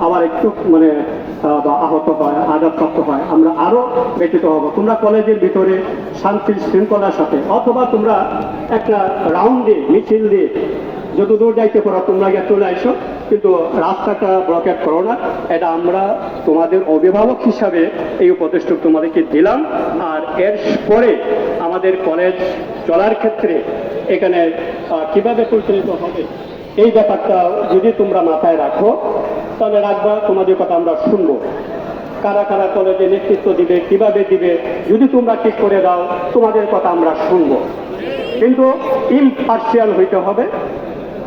আবার একটু মানে বা আহত হয়, আঘাতপ্রাপ্ত হয়, আমরা আরো ব্যতীত হব। তোমরা কলেজের ভিতরে শান্তি শৃঙ্খলার সাথে অথবা তোমরা একটা রাউন্ড দিয়ে মিছিল দিয়ে যত দূর যাইতে পারো তোমরা গিয়ে চলে আসো, কিন্তু রাস্তাটা ব্লকেট করো না। এটা আমরা তোমাদের অভিভাবক হিসাবে এই উপদেশটুকু তোমাদেরকে দিলাম। আর এর পরে আমাদের কলেজ চলার ক্ষেত্রে এখানে কিভাবে পরিচালিত হবে এই ব্যাপারটা যদি তোমরা মাথায় রাখো তাহলে রাখবা, তোমাদের কথা আমরা শুনবো। কারা কারা কলেজে নেতৃত্ব দিবে, কিভাবে দিবে, যদি তোমরা ঠিক করে দাও তোমাদের কথা আমরা শুনবো। কিন্তু ইমপার্শিয়াল হইতে হবে,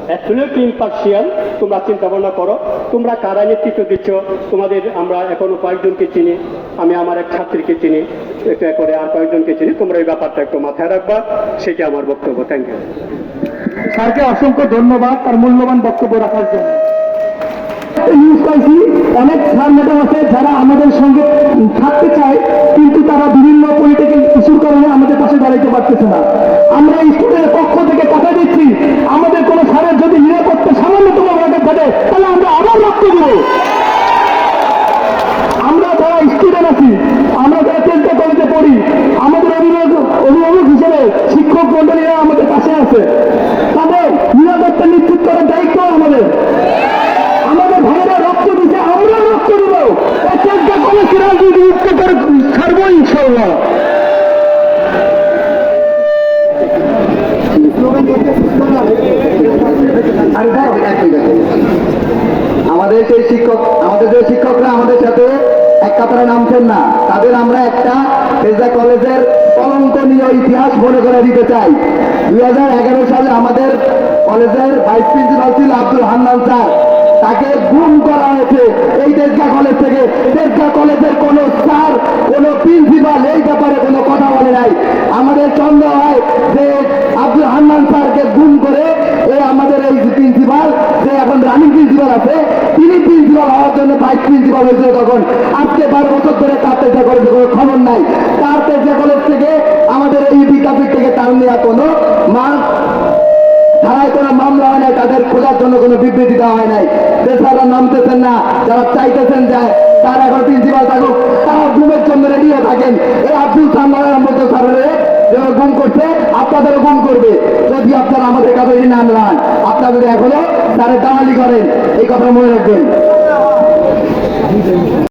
অ্যাবসলিউটলি ইমপার্শিয়াল। তোমরা চিন্তা ভাবনা করো তোমরা কারা নেতৃত্ব দিচ্ছ। তোমাদের আমরা এখনো কয়েকজনকে চিনি, আমি আমার এক ছাত্রীকে চিনি, এটা করে আর কয়েকজনকে চিনি। তোমরা এই ব্যাপারটা একটু মাথায় রাখবা, সেটা আমার বক্তব্য। Thank you. স্যারকে অসংখ্য ধন্যবাদ তার মূল্যবান বক্তব্য রাখার জন্য। নিউজ পাইছি অনেক স্যার ম্যাডাম আছে যারা আমাদের সঙ্গে থাকতে চায়, কিন্তু তারা বিভিন্ন পলিটিক্যাল ইস্যুর কারণে আমাদের পাশে দাঁড়াইতে পারতেছে না। আমরা স্কুলের পক্ষ থেকে কথা দিচ্ছি, আমাদের কোনো স্যারের যদি নিরাপত্তা সামান্যতম আমাদের থাকে তাহলে আমরা আবার রক্ত দিব। আমরা যারা স্টুডেন্ট আছি, আমরা যারা চেষ্টা কলেজে পড়ি, আমাদের অভিভাবক হিসেবে শিক্ষক মন্ডলীরা আমাদের পাশে আছে, তাদের নিরাপত্তা নিশ্চিত করার দায়িত্ব আমাদের। আমাদের ভাইয়েরা রক্ত দিচ্ছে, আমরা রক্ত দিব। চেষ্টা করে রাজনীতি মুক্ত করে ছাড়বো ইনশাল্লাহ। আমাদের যে শিক্ষকরা আমাদের সাথে এক কাতারে নামছেন না, তাদের আমরা একটা ফেজা কলেজের কলঙ্কনীয় ইতিহাস মনে করে দিতে চাই। 2011 সালে আমাদের কলেজের ভাইস প্রিন্সিপাল ছিল আব্দুল হান্নান স্যার, তাকে গুম করা হয়েছে এই তেজগাঁ কলেজ থেকে। তেজগাঁ কলেজের কোন স্যার, কোন প্রিন্সিপাল এই ব্যাপারে কোনো কথা বলে নাই। আমাদের সন্দেহ হয় যে আব্দুল হান্নান স্যারকে গুম করে আমাদের এই প্রিন্সিপাল, যে এখন রানিং প্রিন্সিপাল আছে, তিনি প্রিন্সিপাল হওয়ার জন্য ভাইস প্রিন্সিপাল হয়েছিল তখন। আজকে 12 বছর ধরে তার তেজগাঁ কলেজে কোনো খবর নাই। তার তেজগাঁ কলেজ থেকে আমাদের এই বিদ্যাপীঠ থেকে তার নেওয়া কোনো ধারায় কোনো মামলা হয় নাই, তাদের খোঁজার জন্য কোনো বিবৃতি দেওয়া হয় নাই। যে স্যাররা নামতেছেন না, যারা চাইতেছেন যায় তার এখন প্রিন্সিপাল থাকুক, তারা গুমের জন্য রেডি হয়ে থাকেন। এই আব্দুল সালামের মতো স্যারের যারা গুম করছে আপনাদেরও গুম করবে যদি আপনারা আমাদের কাছে না নেন। আপনারা যদি এখনো তারা দালালি করেন, এই কথা মনে রাখবেন।